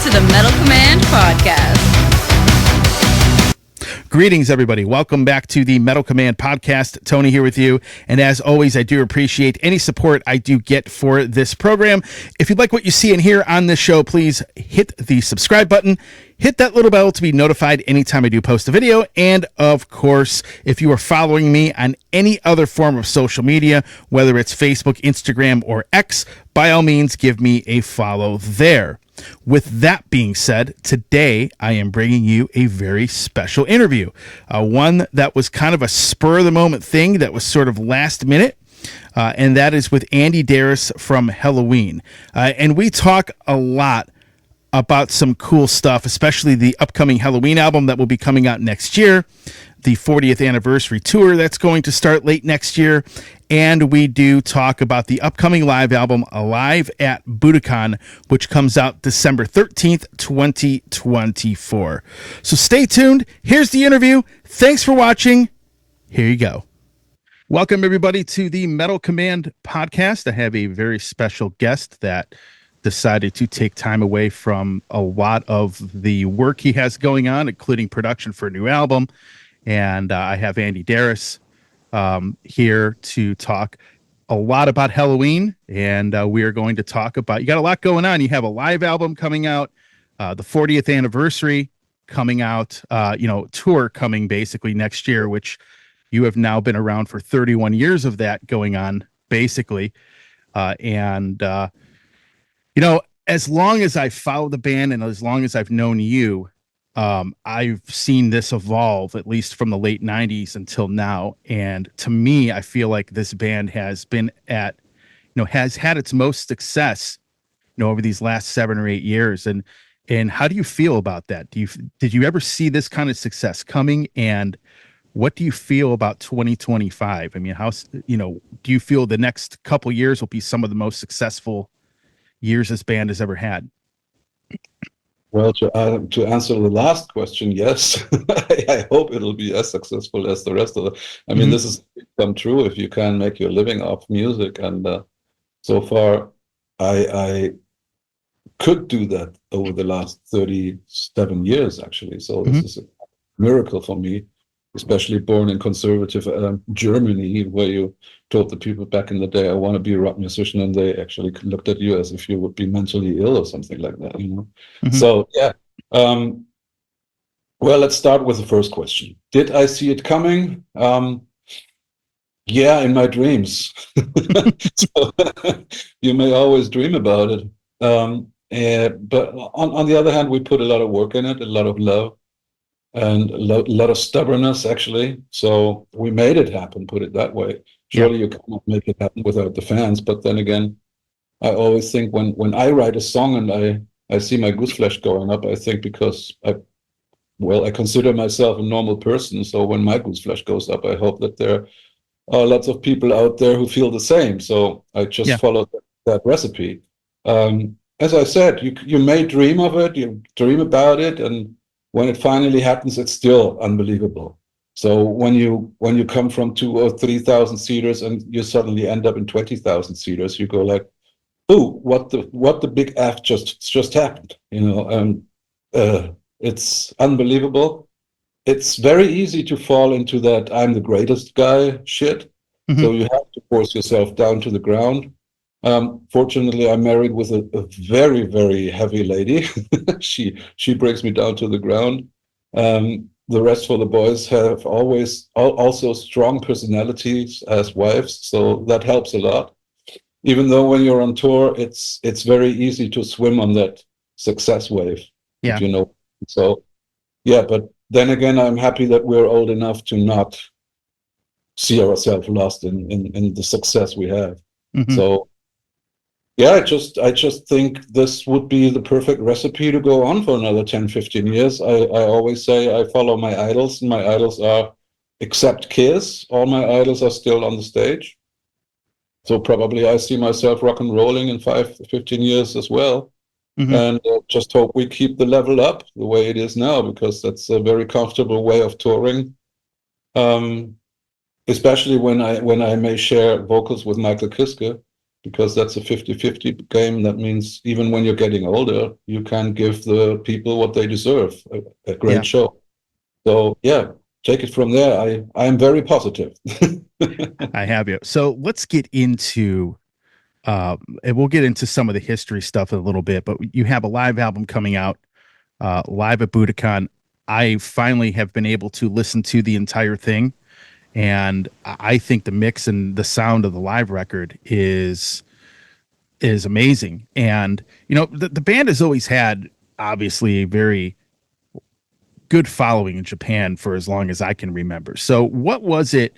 to the Metal Command Podcast. Greetings, everybody. Welcome back to the Metal Command Podcast. Tony here with you. And as always, I do appreciate any support I do get for this program. If you'd like what you see and hear on this show, please hit the subscribe button. Hit that little bell to be notified anytime I do post a video. And of course, if you are following me on any other form of social media, whether it's Facebook, Instagram, or X, by all means, give me a follow there. With that being said, today I am bringing you a very special interview, one that was kind of a spur of the moment thing that was sort of last minute, and that is with Andy Deris from Helloween. And we talk a lot about some cool stuff, especially the upcoming Helloween album that will be coming out next year, the 40th anniversary tour that's going to start late next year, and we do talk about the upcoming live album, Alive at Budokan, which comes out December 13th, 2024. So stay tuned. Here's the interview. Thanks for watching. Here you go. Welcome, everybody, to the Metal Command Podcast. I have a very special guest that decided to take time away from a lot of the work he has going on, including production for a new album. And I have Andy Deris here to talk a lot about Helloween. And we are going to talk about, you got a lot going on. You have a live album coming out, the 40th anniversary coming out, tour coming basically next year, which you have now been around for 31 years of that going on, basically. As long as I follow the band and as long as I've known you, I've seen this evolve, at least from the late 90s until now. And to me, I feel like this band has been has had its most success, over these last 7 or 8 years. And how do you feel about that? Did you ever see this kind of success coming? And what do you feel about 2025? I mean, do you feel the next couple years will be some of the most successful years this band has ever had? Well, to answer the last question, yes. I hope it'll be as successful as the rest of it. I mean, This is come true if you can make your living off music. And so far, I could do that over the last 37 years, actually. So this is a miracle for me, especially born in conservative Germany, where you told the people back in the day, I want to be a rock musician, and they actually looked at you as if you would be mentally ill or something like that, So, yeah. Well, let's start with the first question. Did I see it coming? Yeah, in my dreams. So, you may always dream about it. But on the other hand, we put a lot of work in it, a lot of love, and a lot of stubbornness, actually. So we made it happen, put it that way. Surely you cannot make it happen without the fans. But then again, I always think when I write a song and I see my goose flesh going up, I think because I consider myself a normal person. So when my goose flesh goes up, I hope that there are lots of people out there who feel the same. So I just follow that recipe. As I said, you may dream of it, you dream about it, and when it finally happens, it's still unbelievable. So when you come from 2,000 or 3,000 seaters and you suddenly end up in 20,000 seaters, you go like, "Ooh, what the big F just happened?" It's unbelievable. It's very easy to fall into that "I'm the greatest" guy shit. So you have to force yourself down to the ground. Fortunately, I'm married with a very, very heavy lady. She brings me down to the ground. The rest for the boys have always also strong personalities as wives, so that helps a lot. Even though when you're on tour, it's very easy to swim on that success wave, if you know. So, yeah, but then again, I'm happy that we're old enough to not see ourselves lost in the success we have. So, yeah, I just think this would be the perfect recipe to go on for another 10, 15 years. I always say I follow my idols, and my idols are, except Kiss, all my idols are still on the stage. So probably I see myself rock and rolling in 5, 15 years as well. And just hope we keep the level up the way it is now, because that's a very comfortable way of touring. Especially when I may share vocals with Michael Kiske. because that's a 50-50 game. That means even when you're getting older, you can give the people what they deserve, a great show. So yeah, take it from there. I'm very positive. I have you. So let's get into and we'll get into some of the history stuff in a little bit, but you have a live album coming out live at Budokan. I finally have been able to listen to the entire thing, and I think the mix and the sound of the live record is amazing. And you know, the band has always had obviously a very good following in Japan for as long as I can remember. So what was it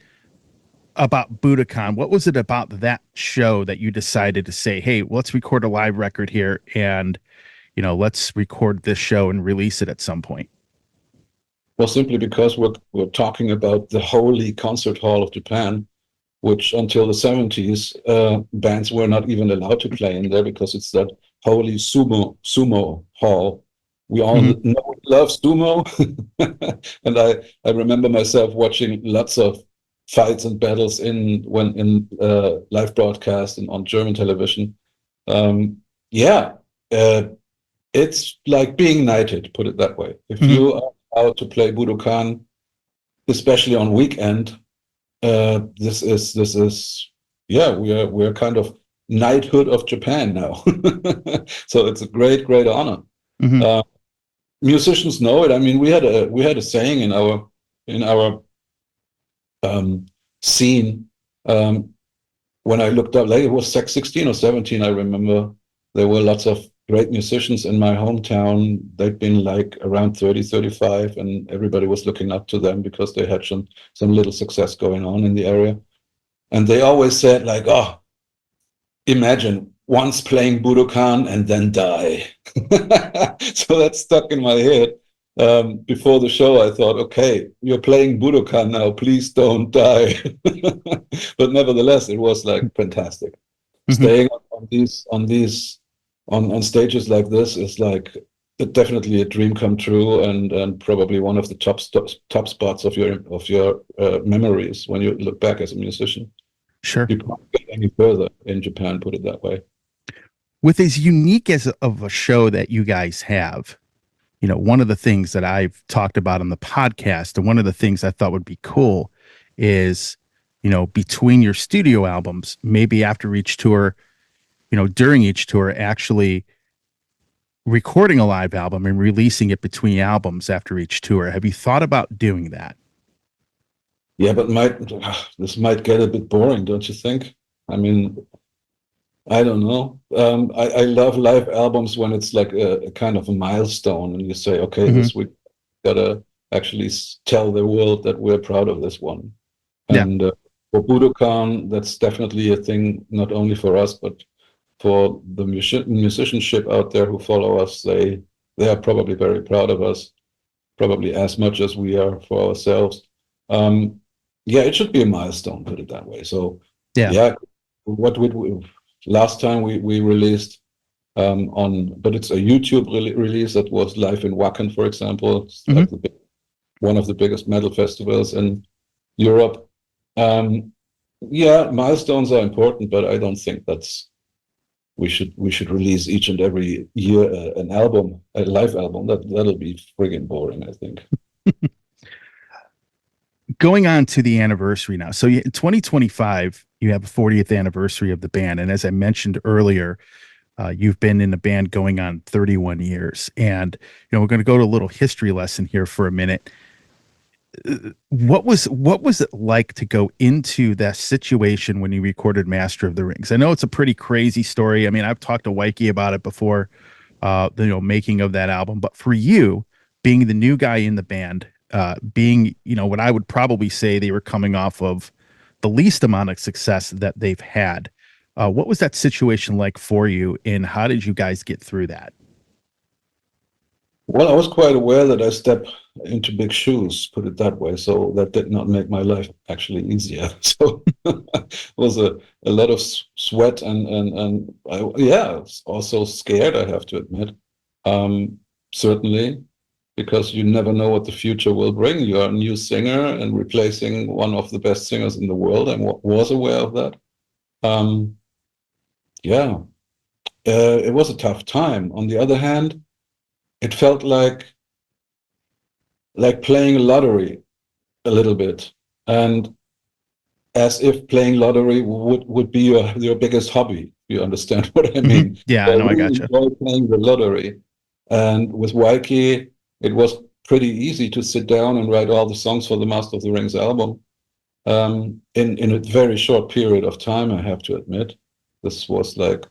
about Budokan? What was it about that show that you decided to say, hey, let's record a live record here, and you know, let's record this show and release it at some point? Well, simply because we're talking about the holy concert hall of Japan, which until the 70s, bands were not even allowed to play in there because it's that holy sumo hall. We all know, love sumo. And I remember myself watching lots of fights and battles in live broadcast and on German television. It's like being knighted, put it that way. If you are allowed to play Budokan, especially on weekend, this is we're kind of knighthood of Japan now. So it's a great honor. Musicians know it. I mean, we had a saying in our scene. When I looked up, like it was 16 or 17, I remember there were lots of great musicians in my hometown. They'd been like around 30, 35, and everybody was looking up to them because they had some little success going on in the area. And they always said like, oh, imagine once playing Budokan and then die. So that stuck in my head. Before the show, I thought, okay, you're playing Budokan now, please don't die. But nevertheless, it was like fantastic. Staying on stages like this is like definitely a dream come true, and probably one of the top spots of your memories when you look back as a musician. Sure. You can't get any further in Japan, put it that way. With as unique of a show that you guys have, you know, one of the things that I've talked about on the podcast, and one of the things I thought would be cool is, you know, between your studio albums, maybe after each tour, you know, during each tour, actually recording a live album and releasing it between albums after each tour. Have you thought about doing that? Yeah, but this might get a bit boring, don't you think? I mean, I don't know. I love live albums when it's like a kind of a milestone, and you say, okay, this week gotta actually tell the world that we're proud of this one. And for Budokan, that's definitely a thing, not only for us, but for the musicianship out there who follow us. They are probably very proud of us, probably as much as we are for ourselves. It should be a milestone, put it that way. So what would we, last time we released but it's a YouTube release that was live in Wacken, for example. It's like one of the biggest metal festivals in Europe. Milestones are important, but I don't think we should release each and every year an album, a live album. That'll be friggin' boring, I think. Going on to the anniversary now. So in 2025, you have a 40th anniversary of the band. And as I mentioned earlier, you've been in the band going on 31 years. And, you know, we're going to go to a little history lesson here for a minute. What was it like to go into that situation when you recorded Master of the Rings? I know it's a pretty crazy story. I mean, I've talked to Weike about it before, making of that album. But for you, being the new guy in the band, being, you know, what I would probably say they were coming off of the least amount of success that they've had. What was that situation like for you, and how did you guys get through that? Well, I was quite aware that I stepped into big shoes, put it that way. So that did not make my life actually easier. So it was a lot of sweat and I was also scared, I have to admit. Certainly, because you never know what the future will bring. You are a new singer and replacing one of the best singers in the world. I was aware of that. yeah, it was a tough time. On the other hand, it felt like playing a lottery a little bit, and as if playing lottery would be your biggest hobby. You understand what I Hmm. mean? Yeah, So I I know. I really gotcha. enjoy playing the lottery. And with Waiki, it was pretty easy to sit down and write all the songs for the Master of the Rings album in a very short period of time, I have to admit. This was like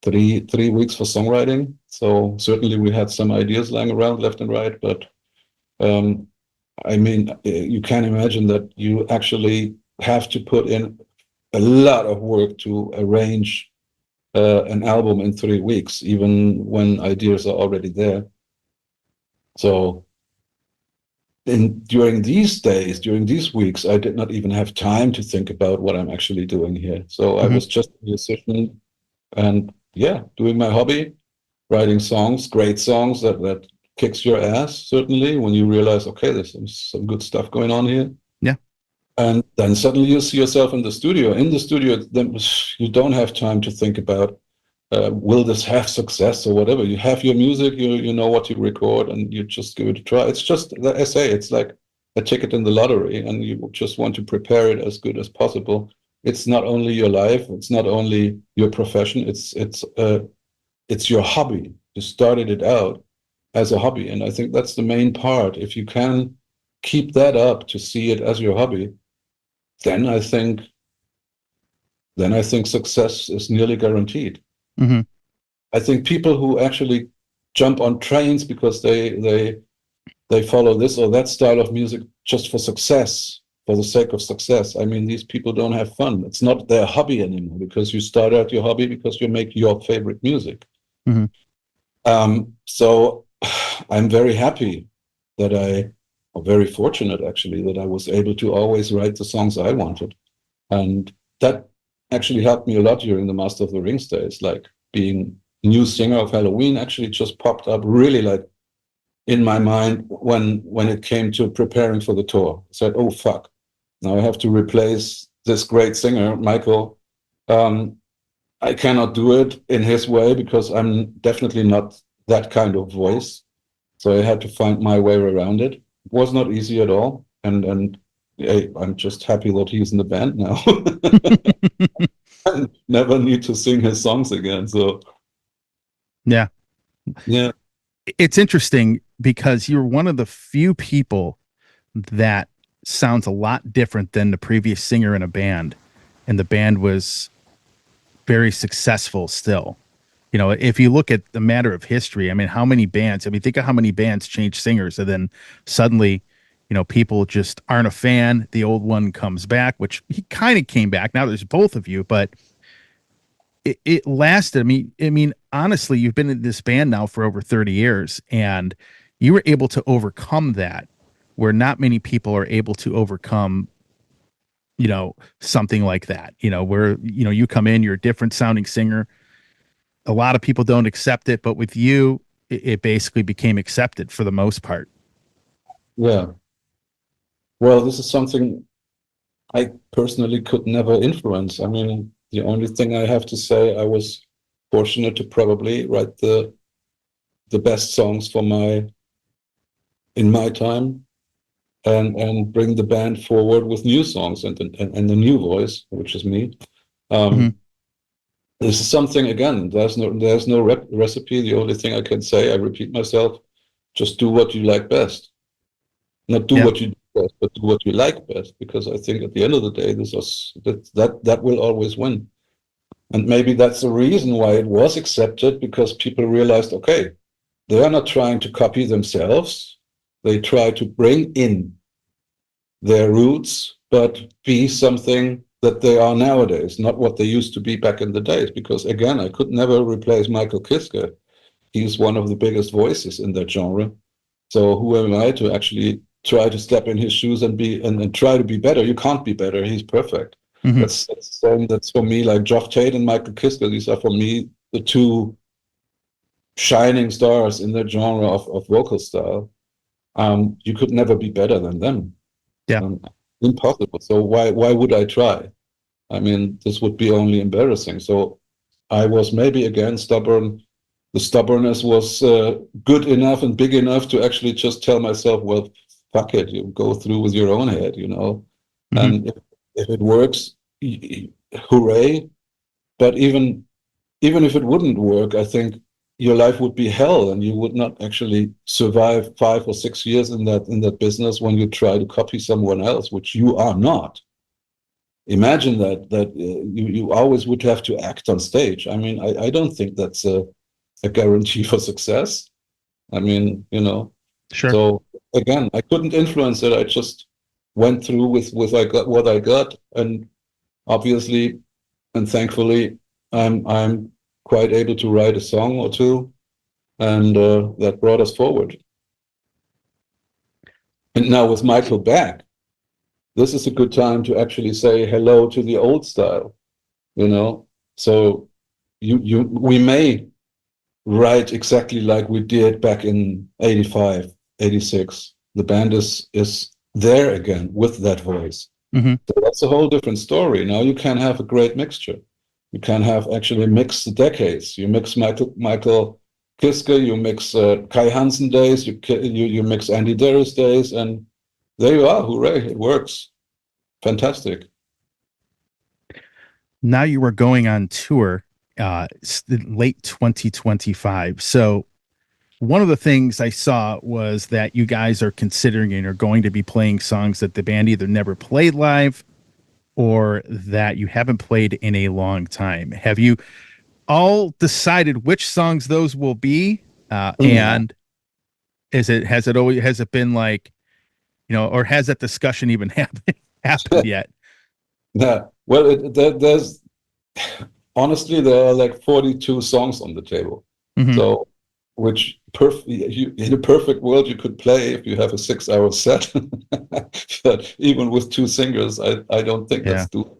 three weeks for songwriting. So certainly we had some ideas lying around left and right, but um, I mean, you can imagine that you actually have to put in a lot of work to arrange an album in 3 weeks, even when ideas are already there. So during these days, during these weeks, I did not even have time to think about what I'm actually doing here. So I Hmm. was just a musician and yeah, doing my hobby, writing songs, great songs that kicks your ass, certainly, when you realize, okay, there's some good stuff going on here. Yeah. And then suddenly you see yourself in the studio. In the studio, then you don't have time to think about will this have success or whatever. You have your music, you know what you record, and you just give it a try. It's just, I say, it's like a ticket in the lottery, and you just want to prepare it as good as possible. It's not only your life, it's not only your profession, it's your hobby. You started it out as a hobby, and I think that's the main part. If you can keep that up to see it as your hobby, then I think then I think success is nearly guaranteed. Hmm. I think people who actually jump on trains because they follow this or that style of music just for success, for the sake of success. I mean, these people don't have fun. It's not their hobby anymore because you start out your hobby because you make your favorite music. Hmm. So I'm very happy that or very fortunate actually, that I was able to always write the songs I wanted. And that actually helped me a lot during the Master of the Rings days, like being new singer of Helloween actually just popped up really like in my mind when it came to preparing for the tour. I said, oh fuck, now I have to replace this great singer, Michael. Um, I cannot do it in his way because I'm definitely not that kind of voice. So I had to find my way around it. It was not easy at all. And I'm just happy that he's in the band now. I never need to sing his songs again. So Yeah. yeah, It's interesting because you're one of the few people that sounds a lot different than the previous singer in a band, and the band was very successful still. You know, if you look at the matter of history, I mean, how many bands, I mean, think of how many bands change singers and then suddenly, you know, people just aren't a fan. The old one comes back, which he kind of came back. Now there's both of you, but it lasted. I mean, honestly, you've been in this band now for over 30 years and you were able to overcome that where not many people are able to overcome, you know, something like that, you know, where, you know, you come in, you're a different sounding singer. A lot of people don't accept it, but with you, it basically became accepted for the most part. yeah. Well, this is something I personally could never influence. I mean, the only thing I have to say, I was fortunate to probably write the best songs for my in my time and bring the band forward with new songs and the new voice, which is me. Hmm. Um, this is something again. There's no recipe. The only thing I can say, I repeat myself, just do what you like best. Not do Yeah. what you do best, but do what you like best. Because I think at the end of the day, this is that will always win. And maybe that's the reason why it was accepted, because people realized, okay, they are not trying to copy themselves. They try to bring in their roots, but be something that they are nowadays, not what they used to be back in the days. Because again, I could never replace Michael Kiske. He's one of the biggest voices in that genre. So who am I to actually try to step in his shoes and be and try to be better? You can't be better. He's perfect. Hmm. That's for me like Geoff Tate and Michael Kiske. These are for me the two shining stars in that genre of vocal style. You could never be better than them. Yeah. Um, Impossible. So why would I try? I mean, this would be only embarrassing. So I was maybe again stubborn. The stubbornness was good enough and big enough to actually just tell myself, well, fuck it, you go through with your own head, you know. And if it works, hooray. But even if it wouldn't work, I think your life would be hell, and you would not actually survive 5 or 6 years in that business when you try to copy someone else, which you are not. Imagine that you always would have to act on stage. I mean, I don't think that's a guarantee for success. I mean, you know. Sure. So again, I couldn't influence it. I just went through with I got what I got, and obviously and thankfully, I'm quite able to write a song or two, and that brought us forward. And now with Michael back, this is a good time to actually say hello to the old style, you know. So we may write exactly like we did back in 85, 86. The band is there again with that voice. So that's a whole different story. Now you can have a great mixture. You can have actually mix the decades. You mix Michael Kiske, you mix Kai Hansen days, you mix Andy Deris days, and there you are. Hooray! It works. Fantastic. Now you were going on tour late 2025. So one of the things I saw was that you guys are considering and are going to be playing songs that the band either never played live or that you haven't played in a long time. Have you all decided which songs those will be? And has it been like, you know, or has that discussion even happened yet? Yeah. Well, there's honestly, there are like 42 songs on the table. So, which in a perfect world you could play if you have a 6-hour set. But even with 2 singers, I don't think that's doable,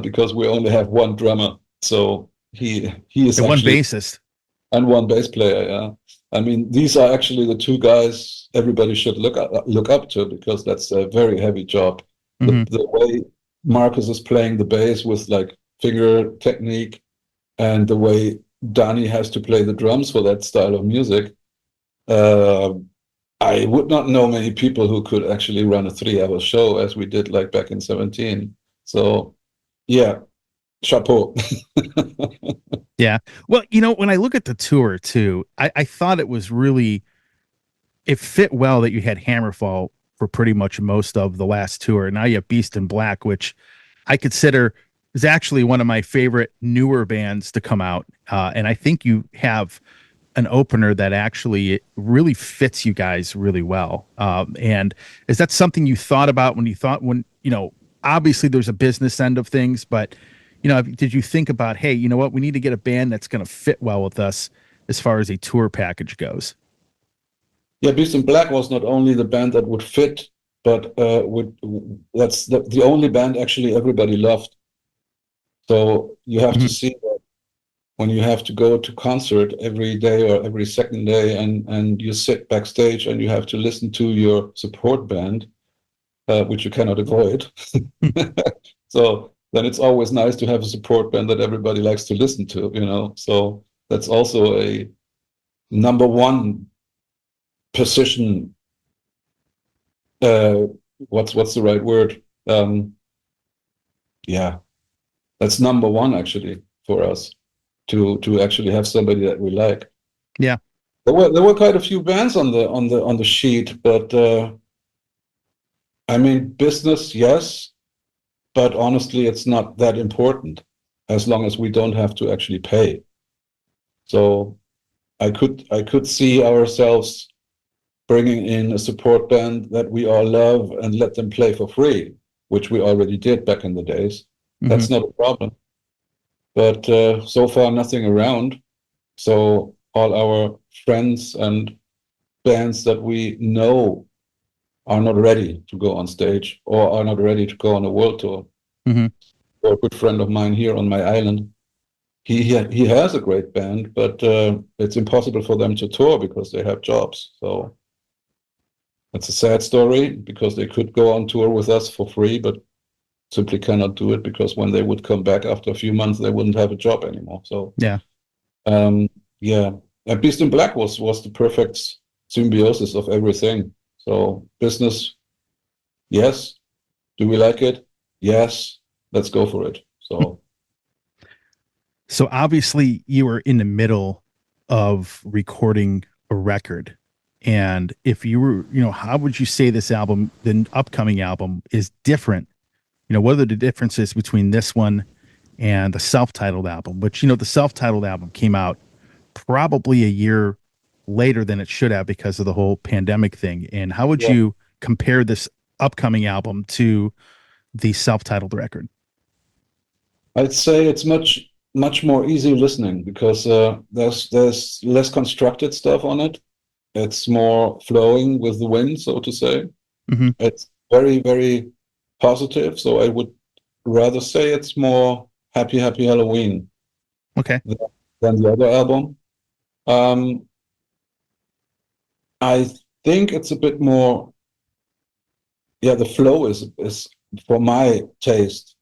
because we only have 1 drummer. So he is and actually 1 bassist and 1 bass player. Yeah. I mean, these are actually the 2 guys everybody should look up to, because that's a very heavy job. The way Marcus is playing the bass with like finger technique, and the way Danny has to play the drums for that style of music, I would not know many people who could actually run a 3-hour show as we did like back in 17. So yeah, chapeau. Yeah. Well, you know, when I look at the tour too, I thought it fit well that you had Hammerfall for pretty much most of the last tour. Now you have Beast in Black, which I consider is actually one of my favorite newer bands to come out. And I think you have an opener that actually really fits you guys really well. And is that something you thought about when, you know, obviously there's a business end of things, but you know, did you think about, hey, you know what, we need to get a band that's going to fit well with us as far as a tour package goes? Yeah, Beast in Black was not only the band that would fit, but that's the only band actually everybody loved. So you have to see that when you have to go to concert every day or every second day, and you sit backstage and you have to listen to your support band, which you cannot avoid. So then it's always nice to have a support band that everybody likes to listen to, you know. So that's also a number 1 position. What's the right word? Yeah, that's number 1 actually for us to actually have somebody that we like. Yeah, there were quite a few bands on the sheet, but I mean, business, yes, but honestly, it's not that important as long as we don't have to actually pay. So I could see ourselves bringing in a support band that we all love and let them play for free, which we already did back in the days. That's not a problem. But so far, nothing around. So all our friends and bands that we know are not ready to go on stage or are not ready to go on a world tour. Or a good friend of mine here on my island, he has a great band, but it's impossible for them to tour because they have jobs. So it's a sad story, because they could go on tour with us for free, but simply cannot do it, because when they would come back after a few months, they wouldn't have a job anymore. So Yeah. yeah, and Beast in Black was the perfect symbiosis of everything. So business, yes. Do we like it? Yes. Let's go for it. So obviously you were in the middle of recording a record. And if you were, how would you say this album, the upcoming album, is different? What are the differences between this one and the self-titled album, which, the self-titled album came out probably a year later than it should have because of the whole pandemic thing. And how would you compare this upcoming album to the self-titled record? I'd say it's much more easy listening, because there's less constructed stuff on it. It's more flowing with the wind, so to say. Mm-hmm. It's very, very positive. So I would rather say it's more happy Helloween, okay, than the other album. I think it's a bit more. Yeah, the flow is for my taste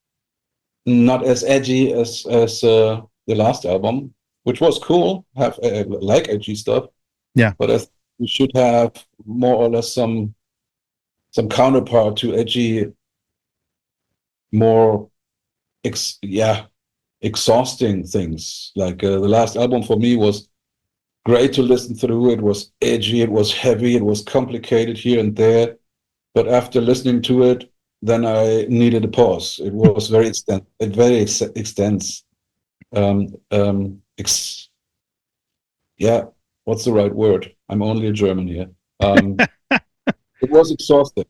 not as edgy as the last album, which was cool. Have like edgy stuff. Yeah, but we should have more or less some counterpart to edgy, more exhausting things. Like the last album for me was great to listen through. It was edgy, it was heavy, it was complicated here and there. But after listening to it, then I needed a pause. It was very extensive. What's the right word? I'm only a German here. It was exhausting.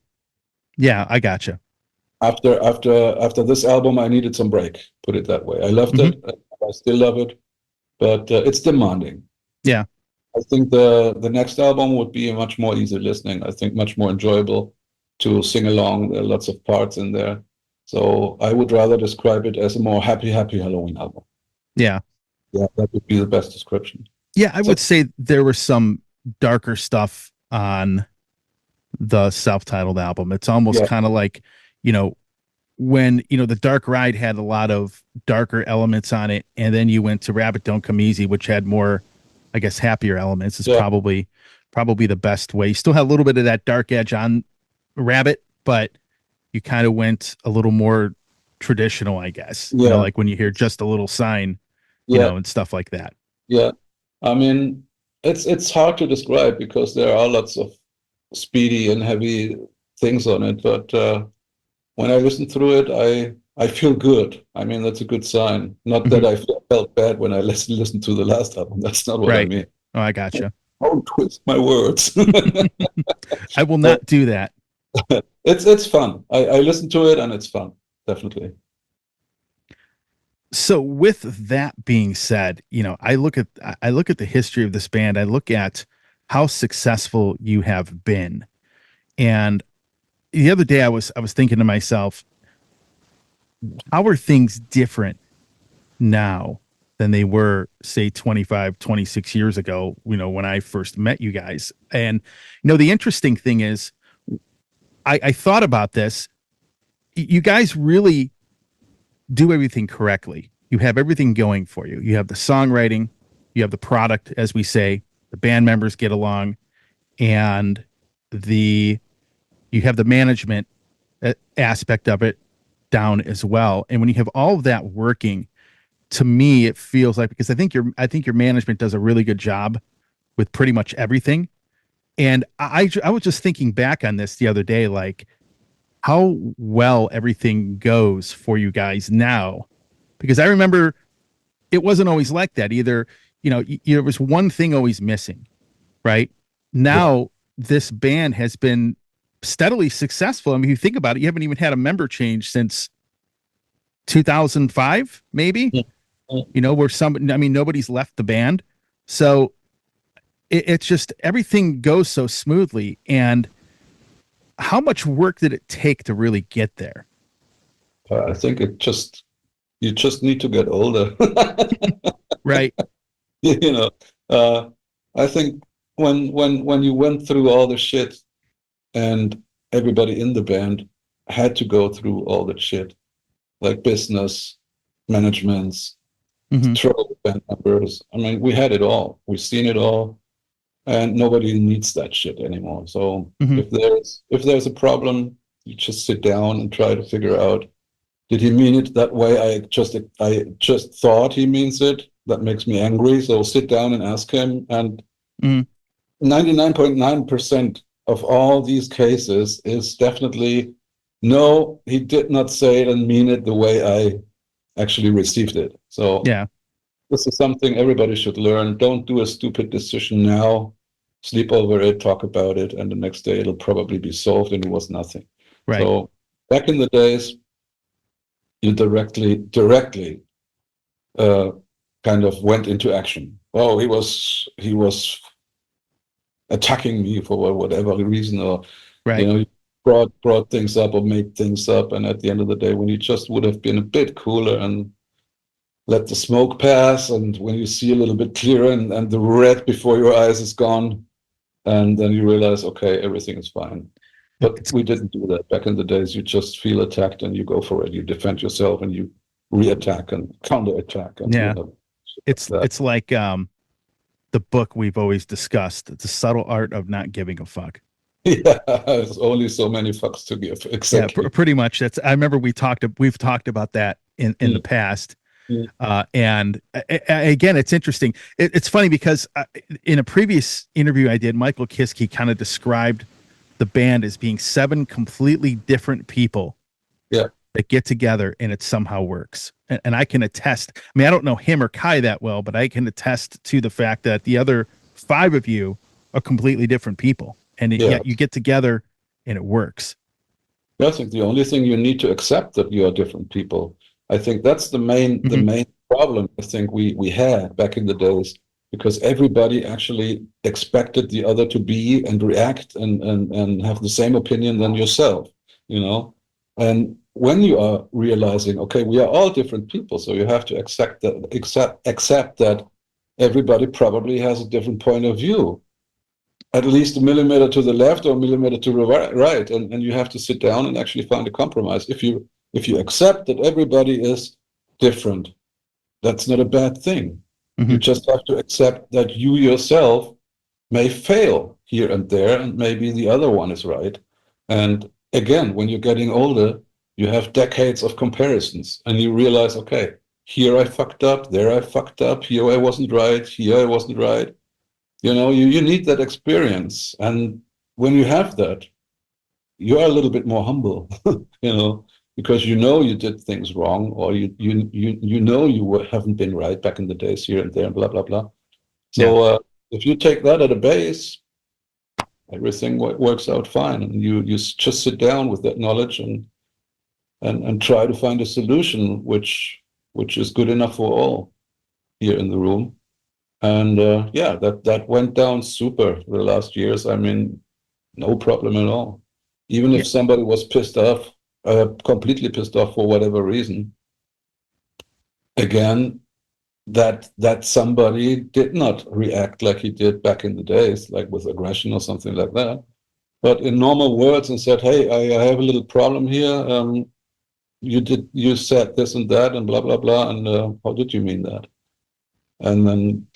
Yeah, I gotcha. After this album, I needed some break. Put it that way. I loved it. I still love it, but it's demanding. Yeah, I think the next album would be much more easy listening. I think much more enjoyable to sing along. There are lots of parts in there. So I would rather describe it as a more happy Helloween album. Yeah. Yeah, that would be the best description. Yeah, I would say there was some darker stuff on the self-titled album. It's almost kind of like, when, the Dark Ride had a lot of darker elements on it, and then you went to Rabbit Don't Come Easy, which had more, I guess, happier elements. Is probably the best way. You still have a little bit of that dark edge on Rabbit, but you kind of went a little more traditional, I guess. Like when you hear Just a Little Sign, and stuff like that. Yeah. I mean, it's hard to describe, because there are lots of speedy and heavy things on it. But when I listen through it, I feel good. I mean, that's a good sign. Not that I felt bad when I listened to the last album. That's not what I mean. Oh, I gotcha. Don't twist my words. I will not do that. It's fun. I listen to it and it's fun. Definitely. So with that being said, I look at the history of this band. I look at how successful you have been. And the other day I was thinking to myself, how are things different now than they were, say, 25, 26 years ago, when I first met you guys? And, the interesting thing is, I thought about this. You guys really do everything correctly. You have everything going for you. You have the songwriting, you have the product, as we say, the band members get along, and you have the management aspect of it down as well. And when you have all of that working, to me, it feels like, because I think your management does a really good job with pretty much everything. And I was just thinking back on this the other day, like how well everything goes for you guys now, because I remember it wasn't always like that either. There was one thing always missing, right? Now this band has been steadily successful. I mean, if you think about it, you haven't even had a member change since 2005, maybe, where nobody's left the band. So it's just, everything goes so smoothly. And how much work did it take to really get there? I think you just need to get older. Right. I think when you went through all the shit, and everybody in the band had to go through all that shit, like business, managements, Hmm. trouble with band members. I mean, we had it all. We've seen it all, and nobody needs that shit anymore. So Hmm. if there's a problem, you just sit down and try to figure out, did he mean it that way? I just thought he means it. That makes me angry. So sit down and ask him. And Hmm. 99.9% of all these cases is definitely no, he did not say it and mean it the way I actually received it. So Yeah. this is something everybody should learn. Don't do a stupid decision now. Sleep over it, talk about it, and the next day it'll probably be solved and it was nothing. Right. So back in the days, you directly uh, kind of went into action. Oh, he was attacking me for whatever reason, or Right. brought things up or made things up. And at the end of the day, when you just would have been a bit cooler and let the smoke pass, and when you see a little bit clearer and the red before your eyes is gone, and then you realize, okay, everything is fine. But It's we didn't do that back in the days. You just feel attacked and you go for it. You defend yourself and you re-attack and counter-attack, and yeah. shit It's like that. it's like the book we've always discussed, The Subtle Art of Not Giving a Fuck. Yeah, there's only so many fucks to give. Yeah, Exactly. pretty much. That's I remember we've talked about that in the Mm, past. mm. And again, it's interesting. It's funny because in a previous interview I did, Michael Kiske kind of described the band as being seven completely different people Yeah, that get together and it somehow works. And I can attest. I mean, I don't know him or Kai that well, but I can attest to the fact that the other five of you are completely different people, and yeah. yet you get together and it works. I think the only thing you need to accept that you are different people. I think that's the Hmm. main problem I think we had back in the days, because everybody actually expected the other to be and react and have the same opinion than yourself, you know. And when you are realizing, okay, we are all different people, so you have to accept that everybody probably has a different point of view, at least a millimeter to the left or a millimeter to the right, and you have to sit down and actually find a compromise. If you accept that everybody is different, that's not a bad thing. You Hmm. just have to accept that you yourself may fail here and there, and maybe the other one is right. And again, when you're getting older, you have decades of comparisons, and you realize, okay, here I fucked up, there I fucked up, here I wasn't right, here I wasn't right. You need that experience. And when you have that, you are a little bit more humble, because you did things wrong, or you haven't been right back in the days here and there, and blah blah blah. Yeah. So if you take that at a base, everything works out fine, and you just sit down with that knowledge and try to find a solution which is good enough for all here in the room. And yeah, that went down super the last years. I mean, no problem at all. Even Yeah. if somebody was pissed off, completely pissed off for whatever reason, again, that somebody did not react like he did back in the days, like with aggression or something like that, but in normal words, and said, "Hey, I have a little problem here. You said this and that, and blah blah blah, and how did you mean that?" And then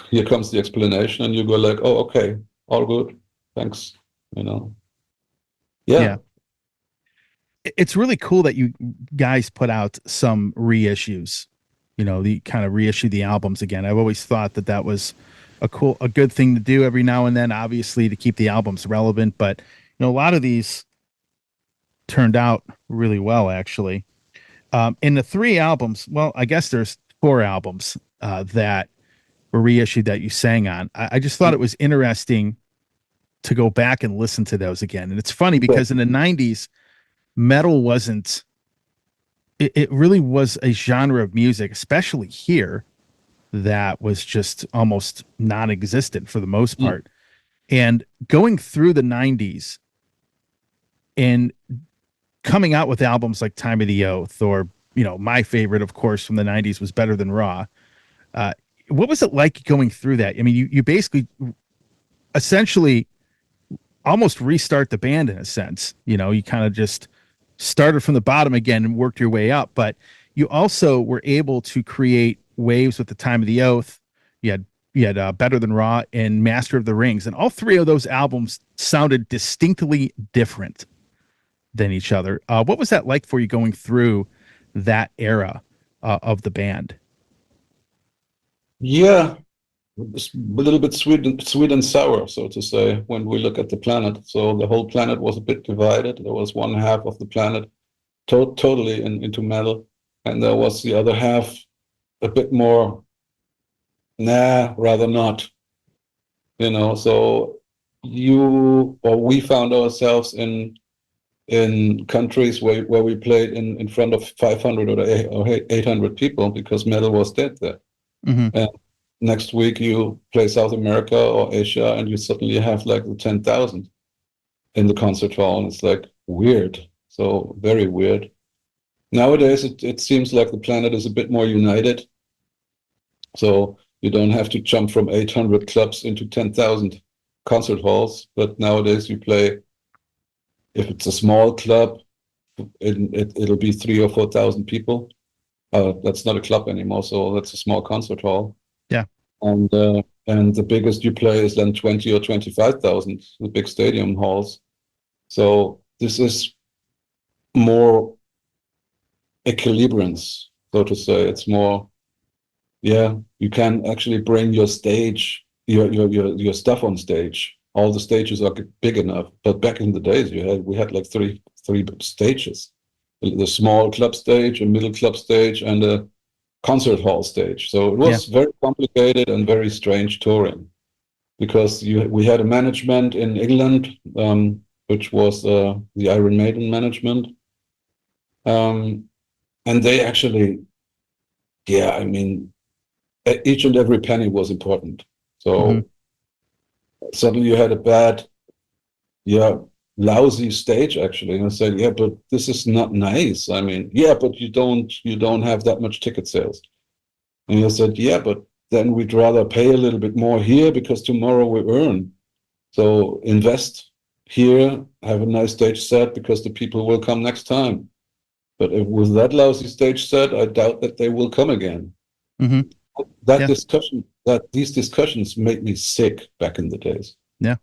here comes the explanation, and you go like, "Oh, okay, all good, thanks." You know, Yeah. yeah, It's really cool that you guys put out some reissues, the kind of reissue the albums again. I've always thought that was a good thing to do every now and then, obviously to keep the albums relevant. But, a lot of these turned out really well, actually. In the three albums, well, I guess there's four albums that were reissued that you sang on. I just thought it was interesting to go back and listen to those again. And it's funny because in the 90s, metal wasn't, it really was a genre of music, especially here, that was just almost non-existent for the most part. And going through the 90s and coming out with albums like Time of the Oath, or my favorite, of course, from the 90s was Better Than Raw. uh, what was it like going through that? I mean, you basically essentially almost restart the band in a sense. You kind of just started from the bottom again and worked your way up, but you also were able to create waves with the Time of the Oath. You had Better Than Raw and Master of the Rings, and all three of those albums sounded distinctly different than each other. What was that like for you going through that era of the band? Yeah, it's a little bit sweet and sour, so to say, when we look at the planet. So the whole planet was a bit divided. There was one half of the planet totally into metal, and there was the other half a bit more, nah, rather not. So we found ourselves in countries where we played in front of 500 or 800 people because metal was dead there. Mm-hmm. And next week you play South America or Asia and you suddenly have like the 10,000 in the concert hall, and it's like weird. So very weird. Nowadays it seems like the planet is a bit more united. So you don't have to jump from 800 clubs into 10,000 concert halls, but nowadays you play, if it's a small club, it'll be 3,000 or 4,000 people. That's not a club anymore, so that's a small concert hall. Yeah. And the biggest you play is then 20 or 25,000, the big stadium halls. So this is more equilibriance, so to say. It's more, yeah, you can actually bring your stage, your stuff on stage. All the stages are big enough. But back in the days, we had like three stages: the small club stage, a middle club stage, and a concert hall stage. So it was very complicated and very strange touring, because we had a management in England, which was the Iron Maiden management, and they actually, yeah, I mean, each and every penny was important. So suddenly you had a bad, lousy stage actually, and I said, yeah, but this is not nice. I mean, yeah, but you don't have that much ticket sales. And I said, yeah, but then we'd rather pay a little bit more here because tomorrow we earn. So invest here, have a nice stage set because the people will come next time. But if with that lousy stage set, I doubt that they will come again. Mm-hmm. These discussions made me sick back in the days. Yeah.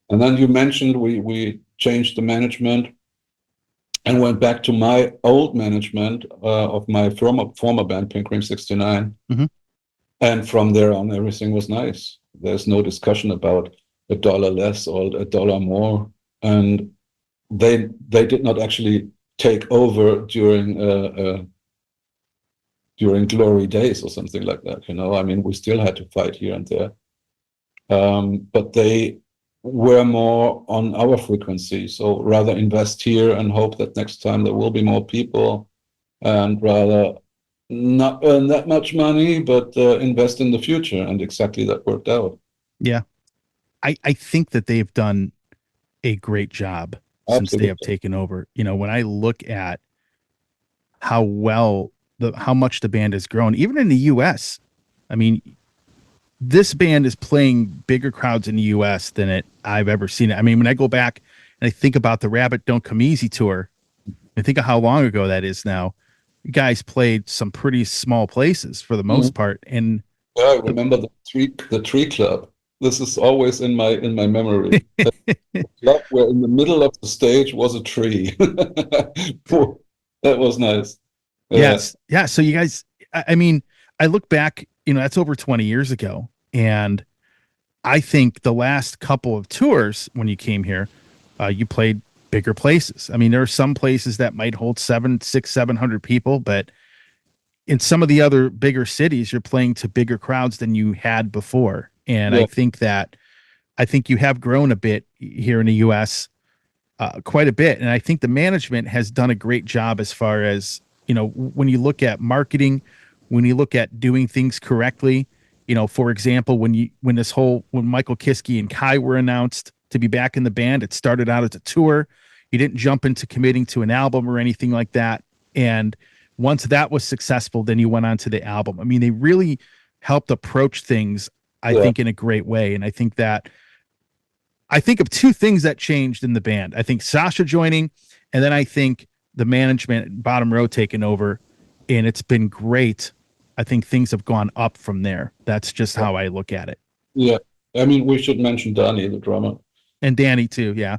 And then you mentioned we changed the management and went back to my old management of my former band, Pink Cream 69. Mm-hmm. And from there on, everything was nice. There's no discussion about $1 less or $1 more. And they did not actually take over during glory days or something like that. I mean, we still had to fight here and there. But they were more on our frequency. So rather invest here and hope that next time there will be more people, and rather not earn that much money, but invest in the future. And exactly that worked out. Yeah. I think that they've done a great job since they have taken over. When I look at how much the band has grown, even in the US, I mean, this band is playing bigger crowds in the US than I've ever seen it. I mean, when I go back and I think about the Rabbit Don't Come Easy tour, and think of how long ago that is now, you guys played some pretty small places for the most part. And I remember the tree club. This is always in my memory. The club where in the middle of the stage was a tree. That was nice. Yes. Yeah. So you guys, I mean, I look back, that's over 20 years ago. And I think the last couple of tours when you came here, you played bigger places. I mean, there are some places that might hold 700 people, but in some of the other bigger cities, you're playing to bigger crowds than you had before. And I think you have grown a bit here in the US, quite a bit. And I think the management has done a great job as far as, when you look at marketing, when you look at doing things correctly, for example, when Michael Kiske and Kai were announced to be back in the band, it started out as a tour. You didn't jump into committing to an album or anything like that. And once that was successful, then you went on to the album. I mean, they really helped approach things, I think, in a great way. And I think of two things that changed in the band. I think Sasha joining, and then I think the management bottom row taken over, and it's been great. I think things have gone up from there. That's just how I look at it. Yeah. I mean, we should mention Danny, the drummer. And Danny too, yeah.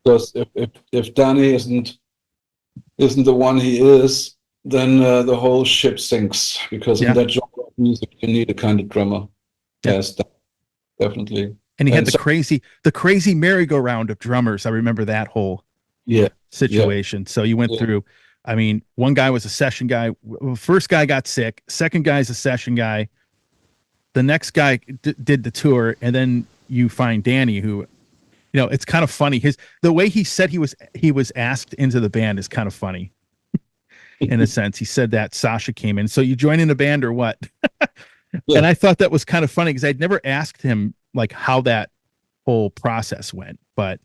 Because if Danny isn't the one he is, then the whole ship sinks. Because in that genre of music, you need a kind of drummer. Yeah. Yes, definitely. And he had the crazy merry-go-round of drummers. I remember that whole situation. So you went through. I mean, one guy was a session guy. First guy got sick. Second guy's a session guy. The next guy did the tour, and then you find Danny, who, it's kind of funny. The way he said he was asked into the band is kind of funny, in a sense. He said that Sasha came in. So you join in a band or what? And I thought that was kind of funny because I'd never asked him like how that whole process went, but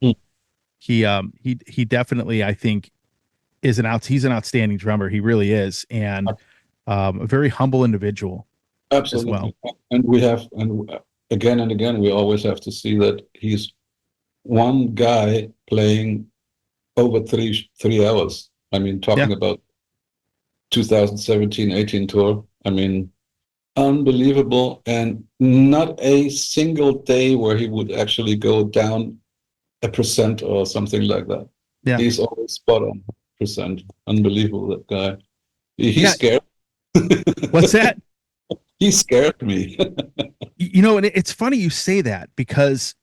he definitely, I think, he's an outstanding drummer. He really is, and a very humble individual. Absolutely. As well. And again and again, we always have to see that he's one guy playing over 3 hours. I mean, talking about 2017-18 tour. I mean, unbelievable, and not a single day where he would actually go down 1% or something like that. Yeah. He's always spot on percent. Unbelievable, that guy. He's scared. What's that? He scared me. And it's funny you say that, because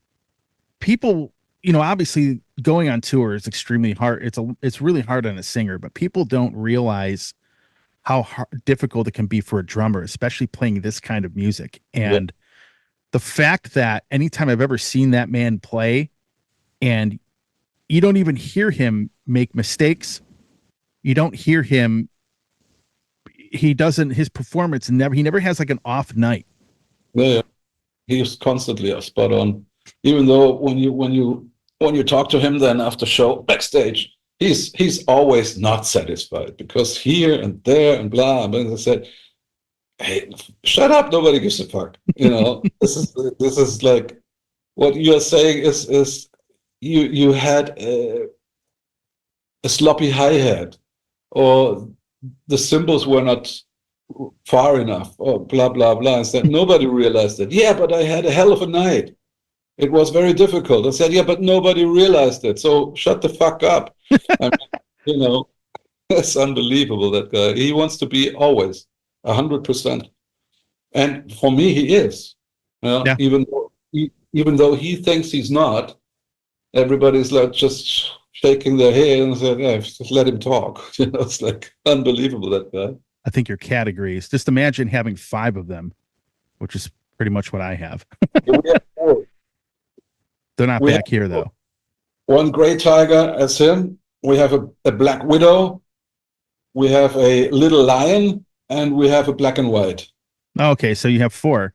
people, obviously going on tour is extremely hard. It's really hard on a singer, but people don't realize how difficult it can be for a drummer, especially playing this kind of music. And the fact that anytime I've ever seen that man play, and you don't even hear him make mistakes, you don't hear him. His performance he never has like an off night. Yeah, he's constantly spot on. Even though when you talk to him then after show backstage, he's always not satisfied, because here and there and blah. And I said, hey, shut up! Nobody gives a fuck. This is like what you're saying is you had a sloppy hi-hat, or the cymbals were not far enough, or blah, blah, blah. And said, nobody realized it. Yeah, but I had a hell of a night. It was very difficult. I said, yeah, but nobody realized it. So shut the fuck up. I mean, it's unbelievable, that guy. He wants to be always 100%. And for me, he is. Even though he thinks he's not, everybody's like just shaking their head and saying, yeah, just let him talk. It's like unbelievable, that guy. I think your categories. Just imagine having 5 of them, which is pretty much what I have. They're not back here, though. One gray tiger as him. We have a black widow. We have a little lion, and we have a black and white. Okay, so you have 4.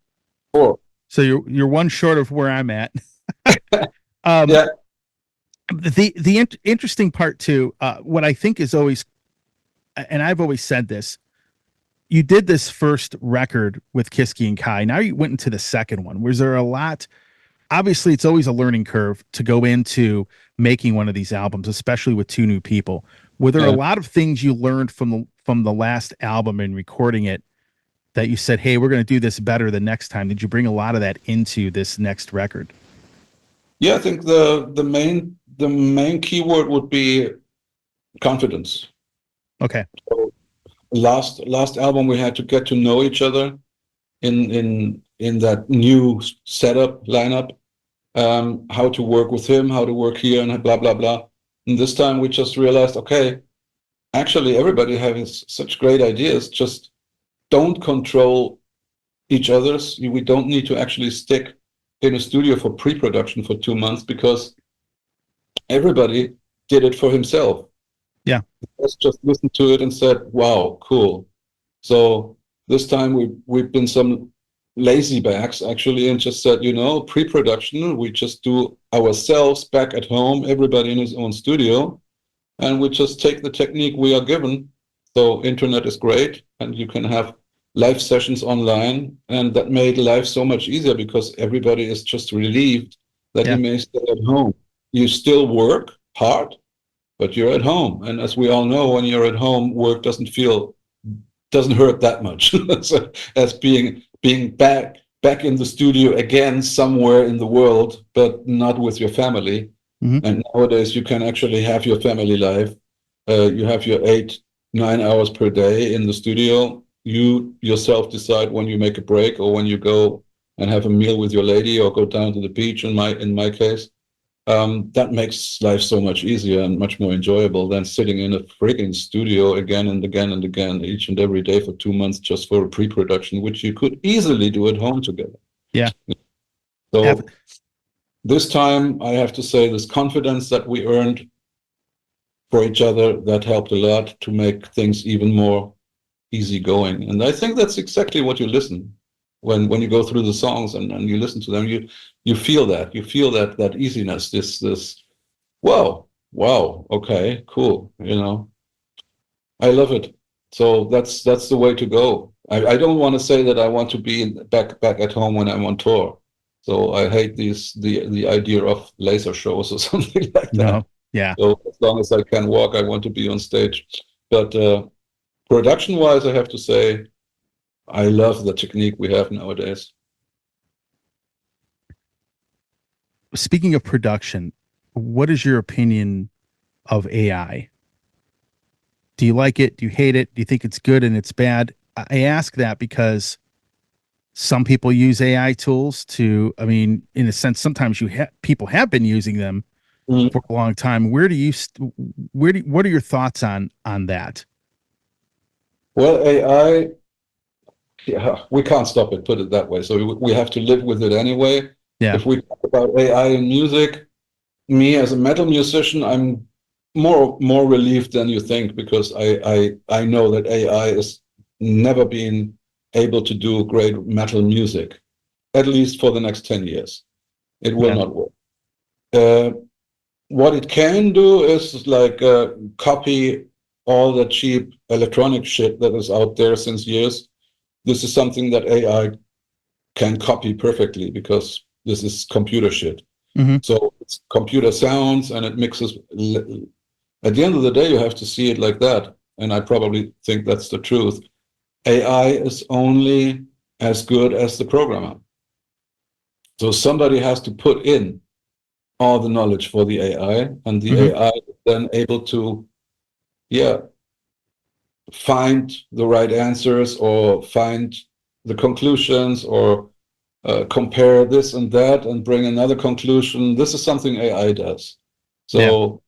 4. So you're one short of where I'm at. The interesting part too, what I think is always, and I've always said this, you did this first record with Kiski and Kai. Now you went into the second one. Was there a lot? Obviously, it's always a learning curve to go into making one of these albums, especially with 2 new people. Were there a lot of things you learned from the last album and recording it that you said, hey, we're going to do this better the next time? Did you bring a lot of that into this next record? Yeah, I think the main keyword would be confidence. Okay. So last album, we had to get to know each other in that new setup lineup, how to work with him, how to work here, and blah blah blah. And this time we just realized, okay, actually everybody has such great ideas. Just don't control each other's. We don't need to actually stick in a studio for pre-production for 2 months, because everybody did it for himself. Yeah. Let's just listen to it and said, wow, cool. So this time we've been some lazy bags actually, and just said, pre-production, we just do ourselves back at home, everybody in his own studio, and we just take the technique we are given. So internet is great, and you can have live sessions online, and that made life so much easier, because everybody is just relieved that you may stay at home. You still work hard, but you're at home. And as we all know, when you're at home, work doesn't hurt that much so, as being back in the studio again somewhere in the world, but not with your family. Mm-hmm. And nowadays you can actually have your family life. You have your 8-9 hours per day in the studio. You yourself decide when you make a break or when you go and have a meal with your lady or go down to the beach in my case. That makes life so much easier and much more enjoyable than sitting in a freaking studio again and again and again, each and every day for 2 months just for a pre-production, which you could easily do at home together. Yeah. So this time, I have to say, this confidence that we earned for each other, that helped a lot to make things even more easygoing. And I think that's exactly what you listen when you go through the songs and you listen to them. You feel that easiness. This wow, okay, cool. I love it. So that's the way to go. I don't want to say that I want to be back at home when I'm on tour. So I hate the idea of laser shows or something like that. No, yeah. So as long as I can walk, I want to be on stage. But production-wise, I have to say, I love the technique we have nowadays. Speaking of production, what is your opinion of AI? Do you like it? Do you hate it? Do you think it's good and it's bad? I ask that because some people use AI tools to, I mean, in a sense, sometimes people have been using them for a long time. What are your thoughts on that? Well, AI, yeah, we can't stop it, put it that way. So we have to live with it anyway. Yeah. If we talk about AI in music, me as a metal musician, I'm more relieved than you think, because I know that AI has never been able to do great metal music, at least for the next 10 years. It will not work. What it can do is like copy all the cheap electronic shit that is out there since years. This is something that AI can copy perfectly because this is computer shit. Mm-hmm. So it's computer sounds and it mixes. At the end of the day, you have to see it like that. And I probably think that's the truth. AI is only as good as the programmer. So somebody has to put in all the knowledge for the AI, and the AI is then able to, find the right answers or find the conclusions or compare this and that and bring another conclusion. This is something AI does. So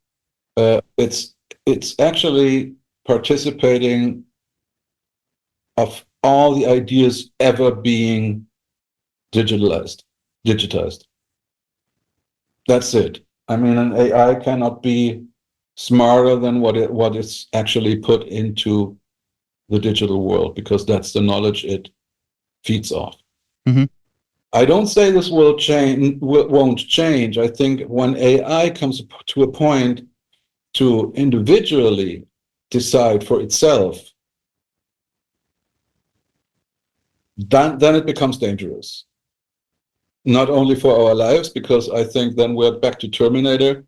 it's actually participating of all the ideas ever being digitized. That's it. I mean, an AI cannot be smarter than what is actually put into the digital world, because that's the knowledge it feeds off. Mm-hmm. I don't say this won't change. I think when AI comes to a point to individually decide for itself, then it becomes dangerous. Not only for our lives, because I think then we're back to Terminator,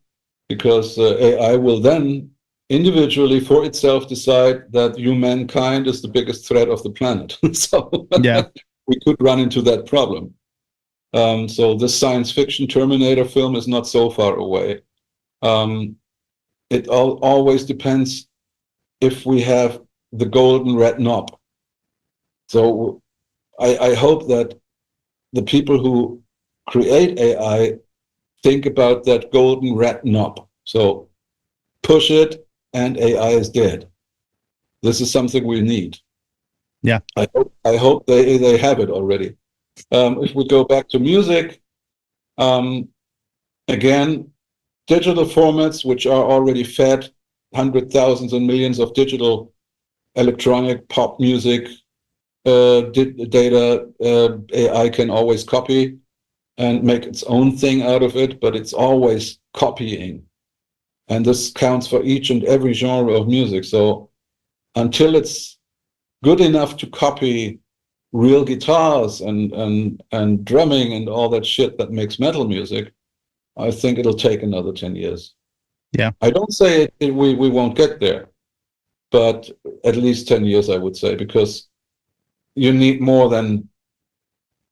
because AI will then individually for itself decide that humankind is the biggest threat of the planet. So we could run into that problem. So this science fiction Terminator film is not so far away. It always depends if we have the golden red knob. So I hope that the people who create AI think about that golden red knob. So push it and AI is dead. This is something we need. Yeah. I hope they have it already. If we go back to music, again, digital formats, which are already fed thousands and millions of digital electronic pop music data, AI can always copy and make its own thing out of it, but it's always copying. And this counts for each and every genre of music. So until it's good enough to copy real guitars and drumming and all that shit that makes metal music, I think it'll take another 10 years. Yeah. I don't say we won't get there, but at least 10 years, I would say, because you need more than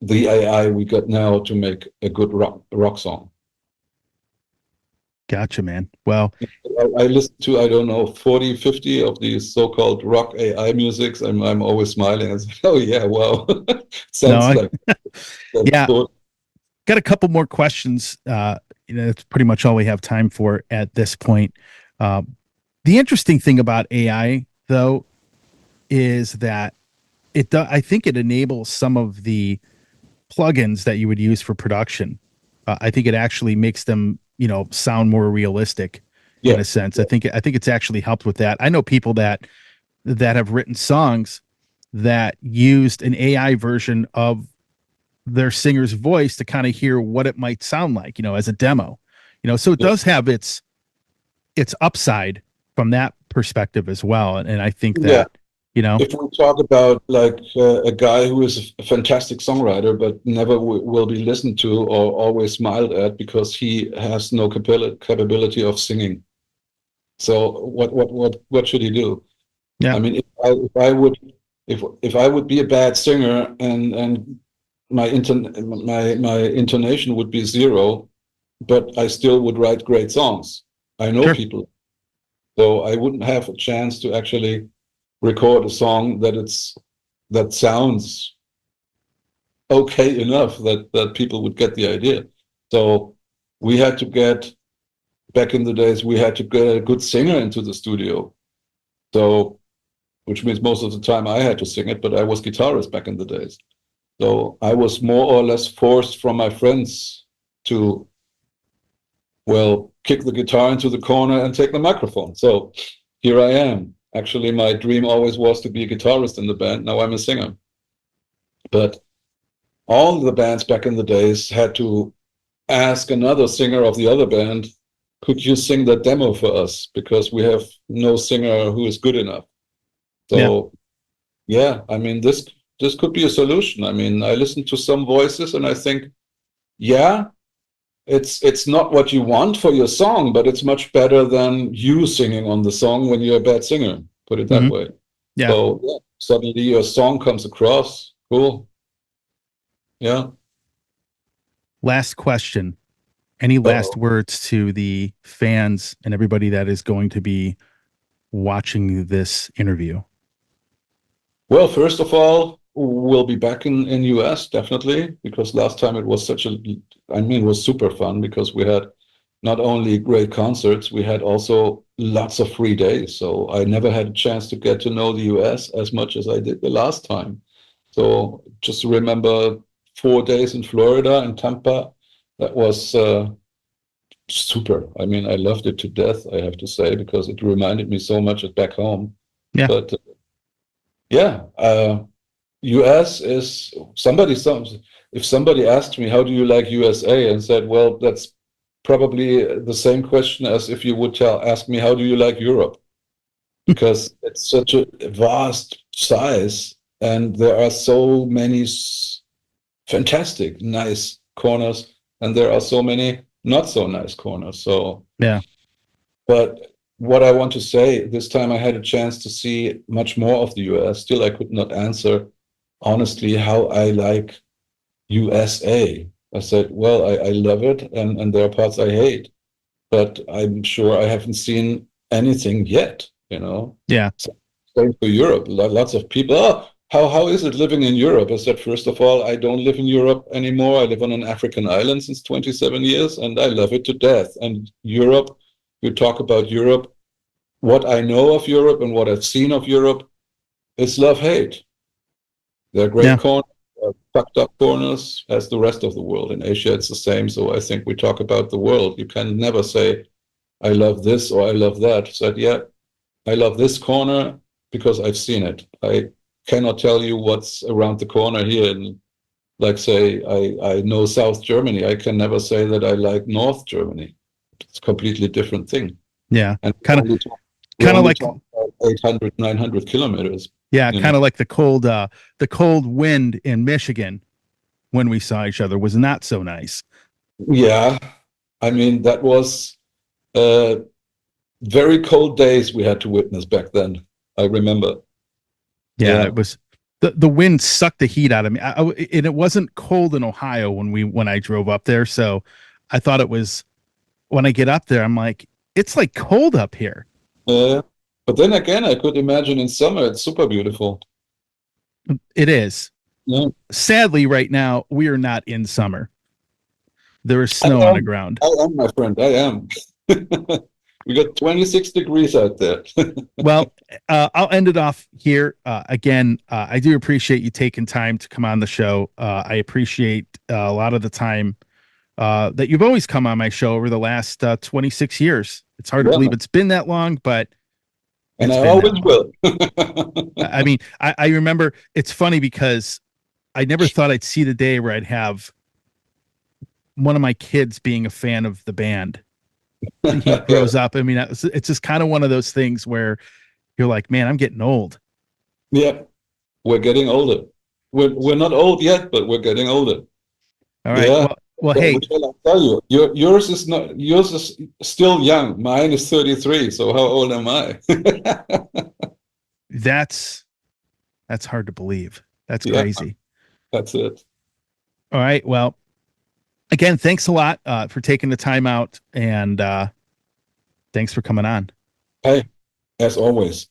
the AI we got now to make a good rock song. Gotcha, man. Well, I listen to, I don't know, 40, 50 of these so-called rock AI musics. I'm always smiling and saying, oh yeah, wow. no, Sounds like yeah, good. got a couple more questions. That's pretty much all we have time for at this point. Uh, the interesting thing about AI, though, is that I think it enables some of the plugins that you would use for production. I think it actually makes them, sound more realistic in a sense. Yeah. I think it's actually helped with that. I know people that have written songs that used an AI version of their singer's voice to kind of hear what it might sound like, as a demo. So it does have its upside from that perspective as well. And I think that, if we talk about like a guy who is a fantastic songwriter but never will be listened to or always smiled at because he has no capability of singing, so what should he do? Yeah. I mean, if I would be a bad singer and my intonation would be zero, but I still would write great songs. I know people, so I wouldn't have a chance to actually record a song that sounds okay enough that people would get the idea. So we had to get, back in the days, we had to get a good singer into the studio. So, which means most of the time I had to sing it, but I was guitarist back in the days. So I was more or less forced from my friends to, well, kick the guitar into the corner and take the microphone. So here I am. Actually, my dream always was to be a guitarist in the band. Now I'm a singer. But all the bands back in the days had to ask another singer of the other band, could you sing that demo for us? Because we have no singer who is good enough. So, yeah, I mean, this could be a solution. I mean, I listen to some voices and I think, yeah, it's not what you want for your song, but it's much better than you singing on the song when you're a bad singer. Put it that way. Yeah. So suddenly your song comes across. Cool. Yeah. Last question. Any last words to the fans and everybody that is going to be watching this interview? Well, first of all, we'll be back in US definitely, because last time it was it was super fun because we had not only great concerts, we had also lots of free days. So I never had a chance to get to know the US as much as I did the last time. So just remember 4 days in Florida and Tampa. That was super. I mean, I loved it to death, I have to say, because it reminded me so much of back home. Yeah. But US is if somebody asked me, how do you like USA? And said, well, that's probably the same question as if you would ask me, how do you like Europe? Because it's such a vast size and there are so many fantastic, nice corners, and there are so many not so nice corners. So, yeah. But what I want to say, this time I had a chance to see much more of the US. Still, I could not answer honestly how I like USA. I said, well, I love it, and there are parts I hate, but I'm sure I haven't seen anything yet, Yeah. So, same for Europe. Lots of people, how is it living in Europe? I said, first of all, I don't live in Europe anymore. I live on an African island since 27 years, and I love it to death. And Europe, you talk about Europe, what I know of Europe and what I've seen of Europe is love-hate. They're great corners, fucked up corners, as the rest of the world. In Asia, it's the same. So I think we talk about the world. You can never say, I love this or I love that. Said, yeah, I love this corner because I've seen it. I cannot tell you what's around the corner here. And like, say, I know South Germany. I can never say that I like North Germany. It's a completely different thing. Yeah. And kind of like 800, 900 kilometers. Yeah, kind of like the cold wind in Michigan when we saw each other was not so nice. Yeah, I mean that was very cold days we had to witness back then. I remember. Yeah. It was the wind sucked the heat out of me. And it wasn't cold in Ohio when I drove up there. So I thought it was, when I get up there, I'm like, it's like cold up here. But then again, I could imagine in summer it's super beautiful. It is. Yeah. Sadly, right now we are not in summer. There is snow on the ground. I am, my friend. I am. We got 26 degrees out there. Well, I'll end it off here. Again, I do appreciate you taking time to come on the show. I appreciate a lot of the time that you've always come on my show over the last 26 years. It's hard to believe it's been that long, but and I always will. I mean, I remember, it's funny because I never thought I'd see the day where I'd have one of my kids being a fan of the band. He grows up. I mean, it's just kind of one of those things where you're like, man, I'm getting old. Yeah, we're getting older. We're not old yet, but we're getting older. All right. Yeah. Well, hey, what shall I tell you? Yours is still young. Mine is 33. So how old am I? That's hard to believe. That's crazy. That's it. All right. Well, again, thanks a lot for taking the time out, and thanks for coming on. Hey, as always,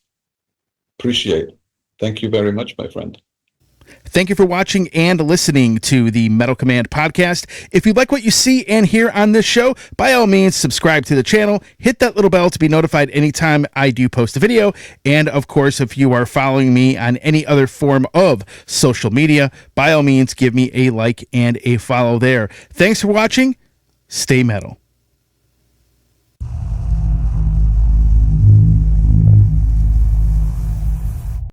appreciate. Thank you very much, my friend. Thank you for watching and listening to the Metal Command podcast. If you like what you see and hear on this show, by all means, subscribe to the channel, hit that little bell to be notified anytime I do post a video. And of course, if you are following me on any other form of social media, by all means, give me a like and a follow there. Thanks for watching. Stay metal.